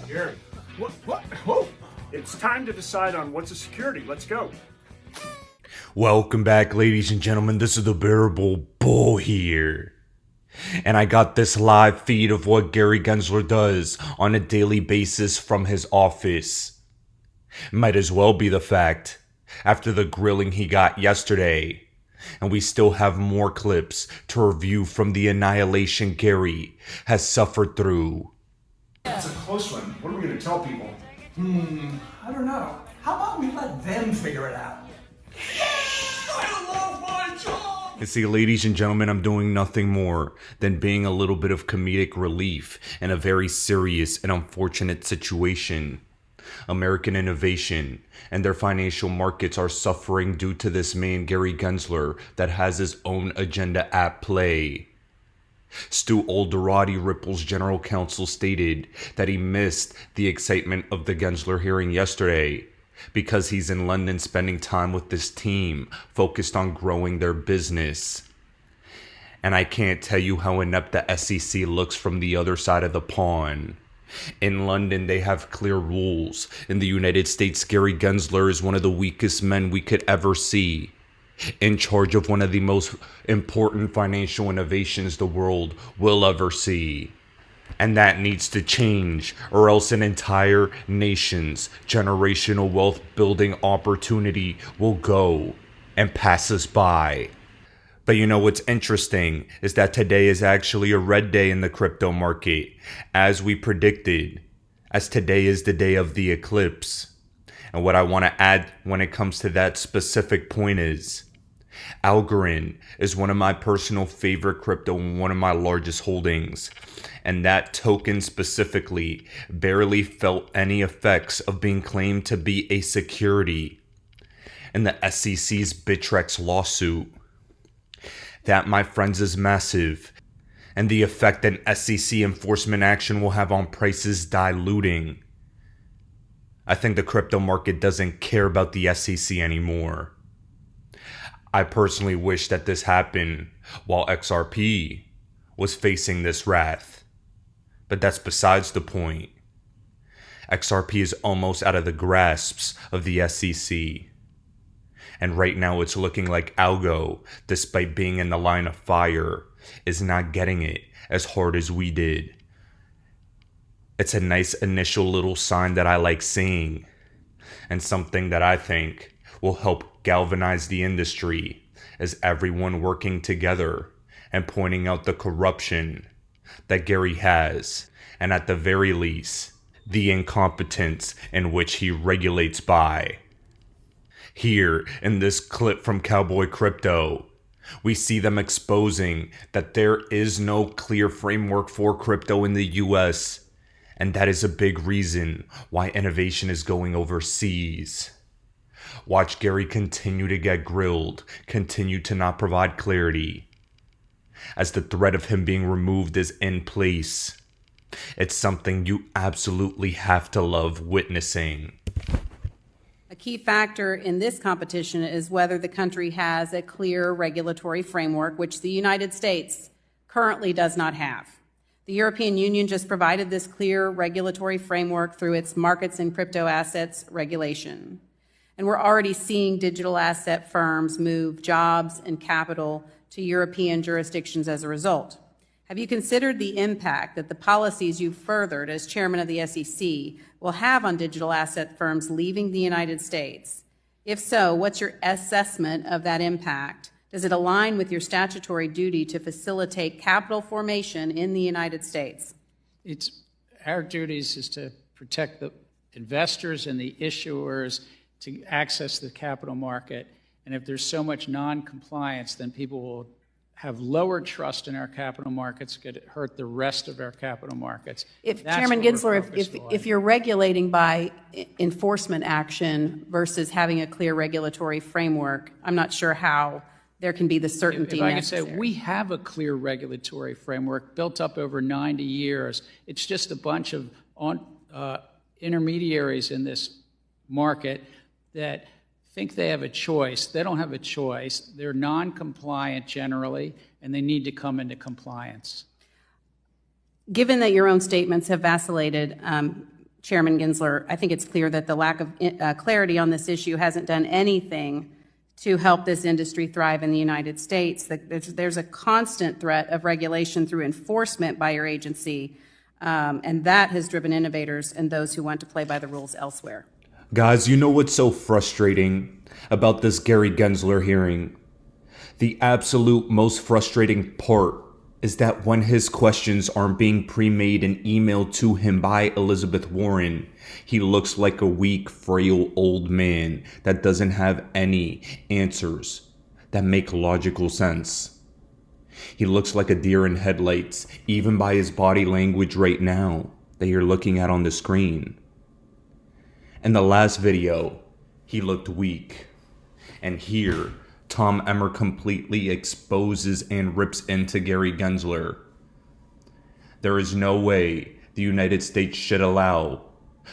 Gary. What? Whoa! It's time to decide on what's a security. Let's go. Welcome back, ladies and gentlemen. This is the Bearable Bull here. And I got this live feed of what Gary Gensler does on a daily basis from his office. Might as well be the fact, after the grilling he got yesterday. And we still have more clips to review from the annihilation Gary has suffered through. That's a close one. What are we going to tell people? I don't know. How about we let them figure it out? I love my job! And see, ladies and gentlemen, I'm doing nothing more than being a little bit of comedic relief in a very serious and unfortunate situation. American innovation and their financial markets are suffering due to this man, Gary Gensler, that has his own agenda at play. Stu Alderati, Ripple's general counsel, stated that he missed the excitement of the Gensler hearing yesterday because he's in London spending time with this team focused on growing their business. And I can't tell you how inept the SEC looks from the other side of the pond. In London, they have clear rules. In the United States, Gary Gensler is one of the weakest men we could ever see, in charge of one of the most important financial innovations the world will ever see. And that needs to change, or else an entire nation's generational wealth building opportunity will go and pass us by. But you know what's interesting is that today is actually a red day in the crypto market, as we predicted, as today is the day of the eclipse. And what I want to add when it comes to that specific point is, Algorand is one of my personal favorite crypto and one of my largest holdings. And that token specifically barely felt any effects of being claimed to be a security in the SEC's Bittrex lawsuit. That, my friends, is massive, and the effect an SEC enforcement action will have on prices diluting. I think the crypto market doesn't care about the SEC anymore. I personally wish that this happened while XRP was facing this wrath, but that's besides the point. XRP is almost out of the grasps of the SEC. And right now it's looking like Algo, despite being in the line of fire, is not getting it as hard as we did. It's a nice initial little sign that I like seeing, and something that I think will help galvanize the industry as everyone working together and pointing out the corruption that Gary has, and at the very least, the incompetence in which he regulates by. Here, in this clip from Cowboy Crypto, we see them exposing that there is no clear framework for crypto in the US, and that is a big reason why innovation is going overseas. Watch Gary continue to get grilled, continue to not provide clarity, as the threat of him being removed is in place. It's something you absolutely have to love witnessing. A key factor in this competition is whether the country has a clear regulatory framework, which the United States currently does not have. The European Union just provided this clear regulatory framework through its markets and crypto assets regulation. And we're already seeing digital asset firms move jobs and capital to European jurisdictions as a result. Have you considered the impact that the policies you've furthered as chairman of the SEC will have on digital asset firms leaving the United States? If so, what's your assessment of that impact? Does it align with your statutory duty to facilitate capital formation in the United States? Our duties is to protect the investors and the issuers to access the capital market. And if there's so much non-compliance, then people will have lower trust in our capital markets, could hurt the rest of our capital markets. Chairman Gensler, if you're regulating by enforcement action versus having a clear regulatory framework, I'm not sure how there can be the certainty necessary. If I can say, we have a clear regulatory framework built up over 90 years. It's just a bunch of intermediaries in this market that think they have a choice. They don't have a choice. They're non-compliant generally, and they need to come into compliance. Given that your own statements have vacillated, Chairman Gensler, I think it's clear that the lack of clarity on this issue hasn't done anything to help this industry thrive in the United States. There's a constant threat of regulation through enforcement by your agency, and that has driven innovators and those who want to play by the rules elsewhere. Guys, you know what's so frustrating about this Gary Gensler hearing? The absolute most frustrating part is that when his questions aren't being pre-made and emailed to him by Elizabeth Warren, he looks like a weak, frail old man that doesn't have any answers that make logical sense. He looks like a deer in headlights, even by his body language right now that you're looking at on the screen. In the last video, he looked weak. And here, Tom Emmer completely exposes and rips into Gary Gensler. There is no way the United States should allow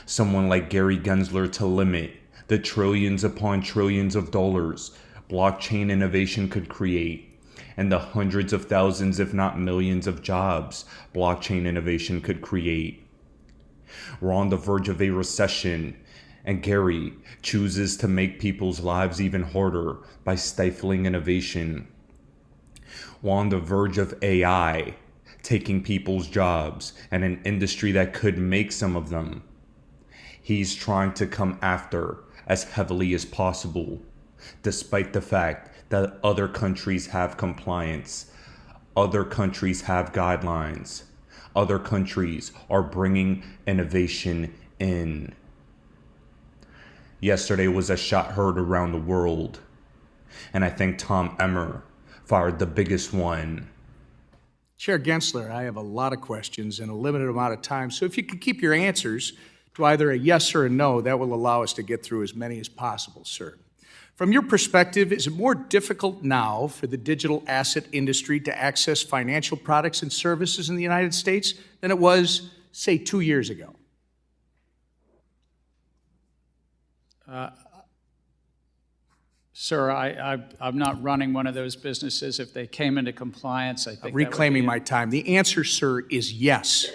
someone like Gary Gensler to limit the trillions upon trillions of dollars blockchain innovation could create and the hundreds of thousands, if not millions of jobs blockchain innovation could create. We're on the verge of a recession, and Gary chooses to make people's lives even harder by stifling innovation. We're on the verge of AI taking people's jobs and an industry that could make some of them. He's trying to come after as heavily as possible, despite the fact that other countries have compliance, other countries have guidelines, other countries are bringing innovation in. Yesterday was a shot heard around the world, and I think Tom Emmer fired the biggest one. Chair Gensler, I have a lot of questions and a limited amount of time, so if you could keep your answers to either a yes or a no, that will allow us to get through as many as possible, sir. From your perspective, is it more difficult now for the digital asset industry to access financial products and services in the United States than it was, say, 2 years ago? Sir, I'm not running one of those businesses. If they came into compliance, I think Reclaiming my time. The answer, sir, is yes.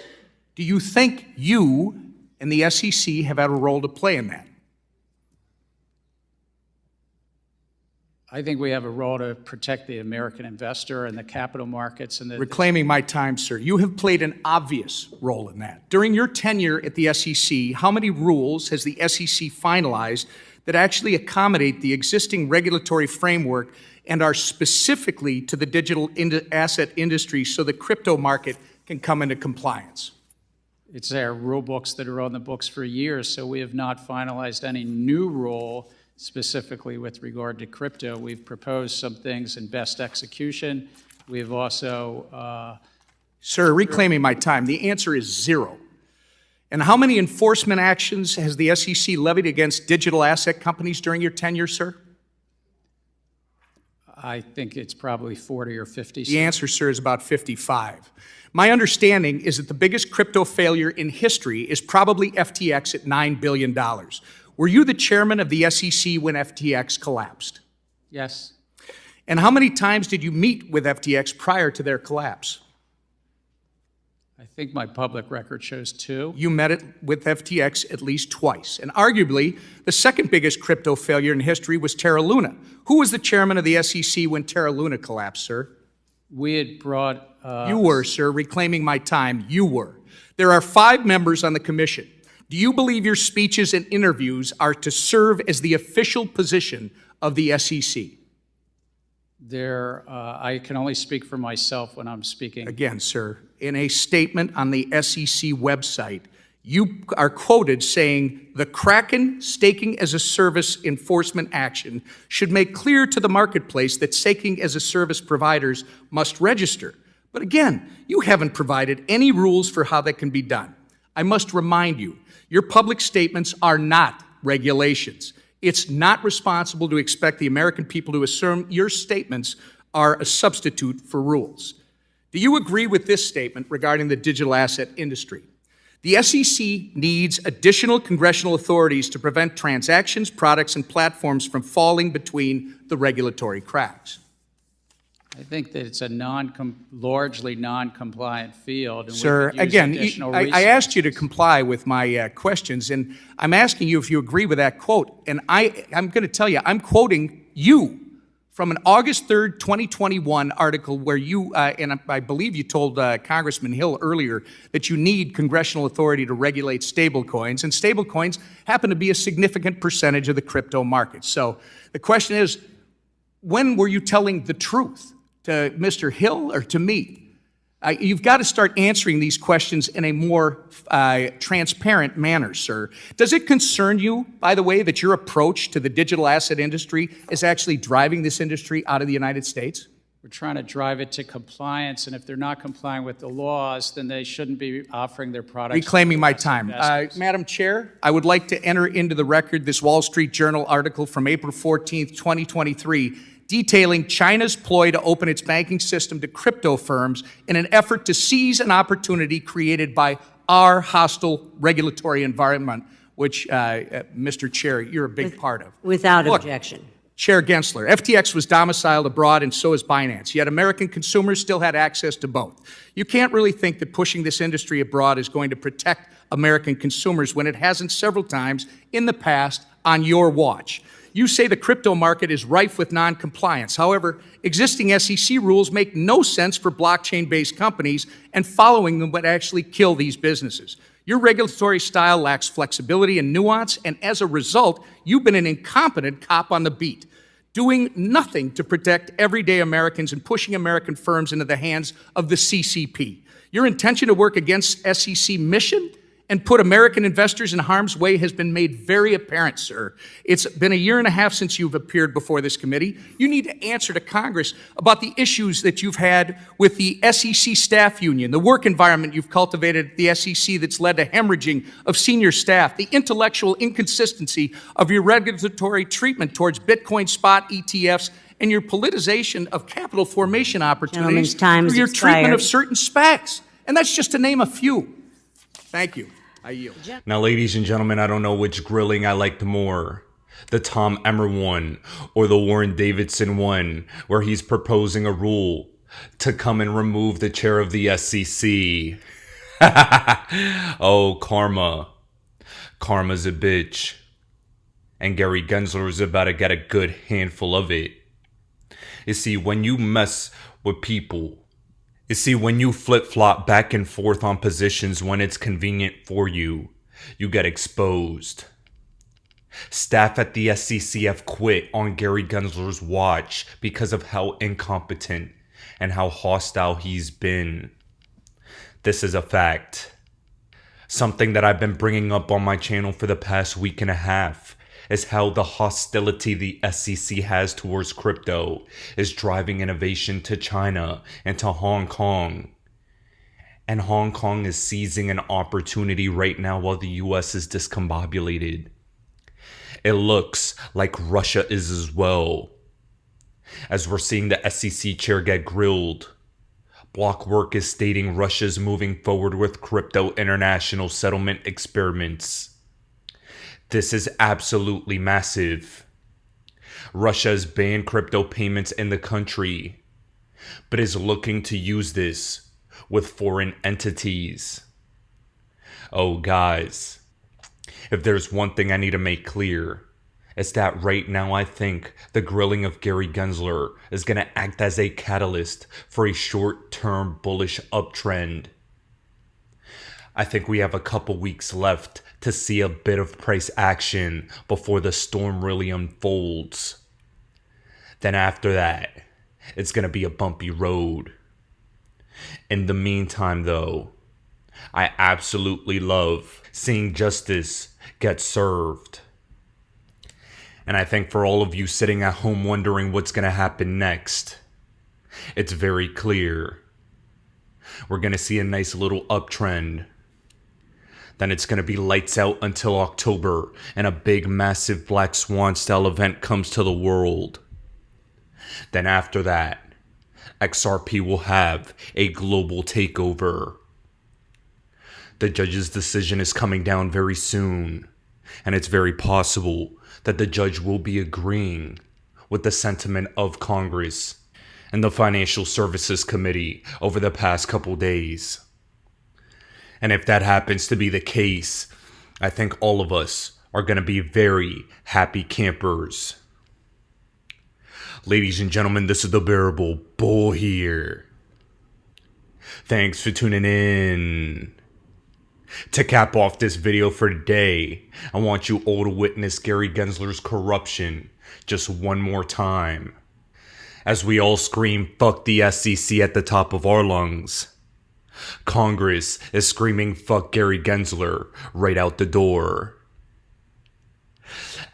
Do you think you and the SEC have had a role to play in that? I think we have a role to protect the American investor and the capital markets. And Reclaiming my time, sir. You have played an obvious role in that. During your tenure at the SEC, how many rules has the SEC finalized that actually accommodate the existing regulatory framework and are specifically to the digital asset industry so the crypto market can come into compliance? It's our rule books that are on the books for years, so we have not finalized any new rule specifically with regard to crypto. We've proposed some things in best execution. We've also... Sir, reclaiming my time, the answer is 0. And how many enforcement actions has the SEC levied against digital asset companies during your tenure, sir? I think it's probably 40 or 50. The answer, sir, is about 55. My understanding is that the biggest crypto failure in history is probably FTX at $9 billion. Were you the chairman of the SEC when FTX collapsed? Yes. And how many times did you meet with FTX prior to their collapse? I think my public record shows 2. You met with FTX at least twice. And arguably, the second biggest crypto failure in history was Terra Luna. Who was the chairman of the SEC when Terra Luna collapsed, sir? We had brought... You were, sir. Reclaiming my time, you were. There are 5 members on the commission. Do you believe your speeches and interviews are to serve as the official position of the SEC? I can only speak for myself when I'm speaking. Again, sir, in a statement on the SEC website, you are quoted saying, the Kraken staking as a service enforcement action should make clear to the marketplace that staking as a service providers must register. But again, you haven't provided any rules for how that can be done. I must remind you, your public statements are not regulations. It's not responsible to expect the American people to assume your statements are a substitute for rules. Do you agree with this statement regarding the digital asset industry? The SEC needs additional congressional authorities to prevent transactions, products, and platforms from falling between the regulatory cracks. I think that it's a largely non-compliant field. And we Sir, could use again, additional I asked you to resources. comply with my questions, and I'm asking you if you agree with that quote. And I'm going to tell you, I'm quoting you from an August 3rd, 2021 article where you, and I believe you told Congressman Hill earlier that you need congressional authority to regulate stablecoins, and stablecoins happen to be a significant percentage of the crypto market. So the question is, when were you telling the truth? To Mr. Hill or to me? You've got to start answering these questions in a more transparent manner, sir. Does it concern you, by the way, that your approach to the digital asset industry is actually driving this industry out of the United States? We're trying to drive it to compliance, and if they're not complying with the laws, then they shouldn't be offering their products. Reclaiming my time. investors. Madam Chair, I would like to enter into the record this Wall Street Journal article from April 14th, 2023, detailing China's ploy to open its banking system to crypto firms in an effort to seize an opportunity created by our hostile regulatory environment, which, Mr. Chair, you're a big part of. Without Look, objection. Chair Gensler, FTX was domiciled abroad and so is Binance, yet American consumers still had access to both. You can't really think that pushing this industry abroad is going to protect American consumers when it hasn't several times in the past on your watch. You say the crypto market is rife with non-compliance. However, existing SEC rules make no sense for blockchain-based companies, and following them would actually kill these businesses. Your regulatory style lacks flexibility and nuance, and as a result, you've been an incompetent cop on the beat, doing nothing to protect everyday Americans and pushing American firms into the hands of the CCP. Your intention to work against SEC mission and put American investors in harm's way has been made very apparent, sir. It's been a year and a half since you've appeared before this committee. You need to answer to Congress about the issues that you've had with the SEC staff union, the work environment you've cultivated at the SEC that's led to hemorrhaging of senior staff, the intellectual inconsistency of your regulatory treatment towards Bitcoin spot ETFs, and your politicization of capital formation opportunities Gentleman's time through your has treatment of expired. certain SPACs. And that's just to name a few. Thank you. I yield. Now, ladies and gentlemen, I don't know which grilling I liked more. The Tom Emmer one or the Warren Davidson one, where he's proposing a rule to come and remove the chair of the SEC. Oh, karma. Karma's a bitch. And Gary Gensler is about to get a good handful of it. You see, when you mess with people, when you flip-flop back and forth on positions when it's convenient for you, you get exposed. Staff at the SEC have quit on Gary Gensler's watch because of how incompetent and how hostile he's been. This is a fact. Something that I've been bringing up on my channel for the past week and a half is how the hostility the SEC has towards crypto is driving innovation to China and to Hong Kong. And Hong Kong is seizing an opportunity right now while the US is discombobulated. It looks like Russia is as well. As we're seeing the SEC chair get grilled, Blockwork is stating Russia's moving forward with crypto international settlement experiments. This is absolutely massive. Russia has banned crypto payments in the country, but is looking to use this with foreign entities. Oh, guys, if there's one thing I need to make clear, it's that right now I think the grilling of Gary Gensler is going to act as a catalyst for a short-term bullish uptrend. I think we have a couple weeks left to see a bit of price action before the storm really unfolds. Then after that, it's going to be a bumpy road. In the meantime, though, I absolutely love seeing justice get served. And I think for all of you sitting at home wondering what's going to happen next, it's very clear. We're going to see a nice little uptrend. Then it's going to be lights out until October, and a big, massive Black Swan style event comes to the world. Then after that, XRP will have a global takeover. The judge's decision is coming down very soon, and it's very possible that the judge will be agreeing with the sentiment of Congress. and the Financial Services Committee over the past couple days. And if that happens to be the case, I think all of us are going to be very happy campers. Ladies and gentlemen, this is the Bearable Bull here. Thanks for tuning in. To cap off this video for today, I want you all to witness Gary Gensler's corruption just one more time, as we all scream "fuck the SEC" at the top of our lungs. Congress is screaming "fuck Gary Gensler" right out the door.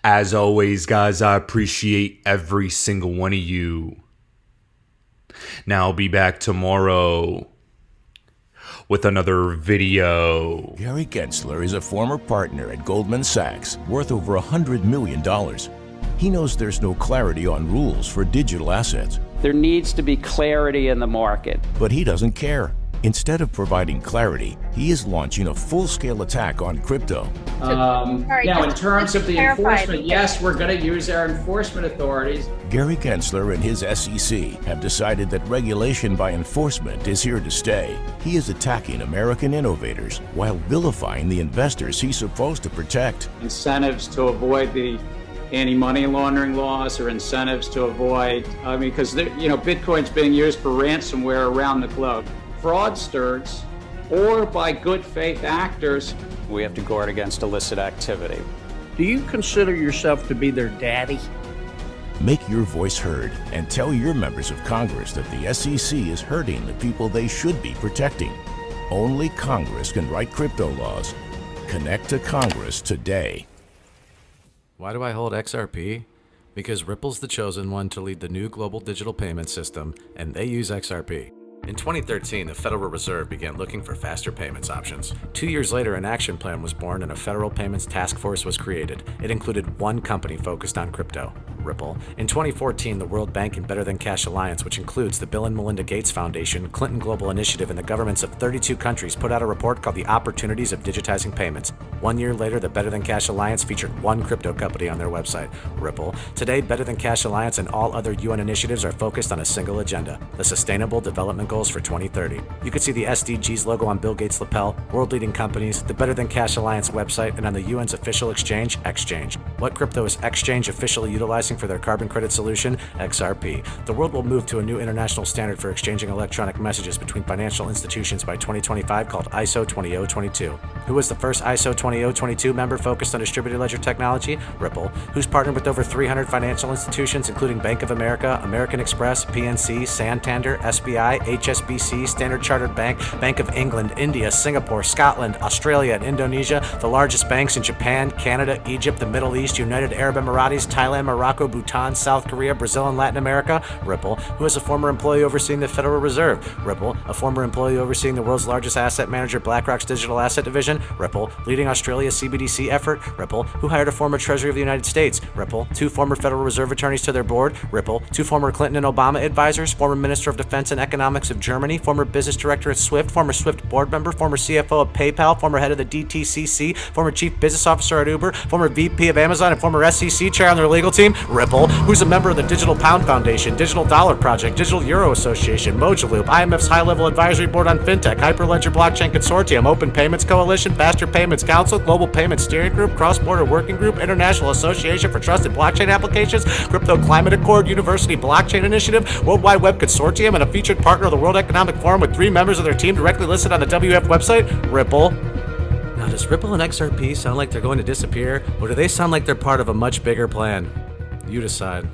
As always, guys, I appreciate every single one of you. Now I'll be back tomorrow with another video. Gary Gensler is a former partner at Goldman Sachs, worth over $100 million. He knows there's no clarity on rules for digital assets. There needs to be clarity in the market. But he doesn't care. Instead of providing clarity, he is launching a full-scale attack on crypto. Now, in terms of the enforcement, yes, we're going to use our enforcement authorities. Gary Gensler and his SEC have decided that regulation by enforcement is here to stay. He is attacking American innovators while vilifying the investors he's supposed to protect. Incentives to avoid the anti-money laundering laws, or incentives to avoid, because Bitcoin's being used for ransomware around the globe. Fraudsters, or by good faith actors. We have to guard against illicit activity. Do you consider yourself to be their daddy? Make your voice heard and tell your members of Congress that the SEC is hurting the people they should be protecting. Only Congress can write crypto laws. Connect to Congress today. Why do I hold XRP? Because Ripple's the chosen one to lead the new global digital payment system, and they use XRP. In 2013, the Federal Reserve began looking for faster payments options. 2 years later, an action plan was born and a federal payments task force was created. It included one company focused on crypto, Ripple. In 2014, the World Bank and Better Than Cash Alliance, which includes the Bill and Melinda Gates Foundation, Clinton Global Initiative, and the governments of 32 countries, put out a report called The Opportunities of Digitizing Payments. 1 year later, the Better Than Cash Alliance featured one crypto company on their website, Ripple. Today, Better Than Cash Alliance and all other UN initiatives are focused on a single agenda: the Sustainable Development Goals for 2030. You can see the SDGs logo on Bill Gates' lapel, world-leading companies, the Better Than Cash Alliance website, and on the UN's official exchange, Exchange. What crypto is Exchange officially utilizing for their carbon credit solution? XRP. The world will move to a new international standard for exchanging electronic messages between financial institutions by 2025 called ISO 20022. Who was the first ISO 20022 member focused on distributed ledger technology? Ripple. Who's partnered with over 300 financial institutions, including Bank of America, American Express, PNC, Santander, SBI, HSBC, Standard Chartered Bank, Bank of England, India, Singapore, Scotland, Australia, and Indonesia, the largest banks in Japan, Canada, Egypt, the Middle East, United Arab Emirates, Thailand, Morocco, Bhutan, South Korea, Brazil, and Latin America? Ripple. Who is a former employee overseeing the Federal Reserve? Ripple. A former employee overseeing the world's largest asset manager, BlackRock's digital asset division? Ripple. Leading Australia's CBDC effort? Ripple. Who hired a former Treasury of the United States? Ripple. 2 former Federal Reserve attorneys to their board? Ripple. 2 former Clinton and Obama advisors? Former Minister of Defense and Economics of Germany? Former business director at Swift? Former Swift board member? Former CFO of PayPal? Former head of the DTCC? Former chief business officer at Uber? Former VP of Amazon and former SEC chair on their legal team? Ripple. Who's a member of the Digital Pound Foundation, Digital Dollar Project, Digital Euro Association, Mojaloop, IMF's High-Level Advisory Board on FinTech, Hyperledger Blockchain Consortium, Open Payments Coalition, Faster Payments Council, Global Payments Steering Group, Cross-Border Working Group, International Association for Trusted Blockchain Applications, Crypto Climate Accord, University Blockchain Initiative, World Wide Web Consortium, and a featured partner of the World Economic Forum with 3 members of their team directly listed on the WF website? Ripple. Now, does Ripple and XRP sound like they're going to disappear, or do they sound like they're part of a much bigger plan? You decide.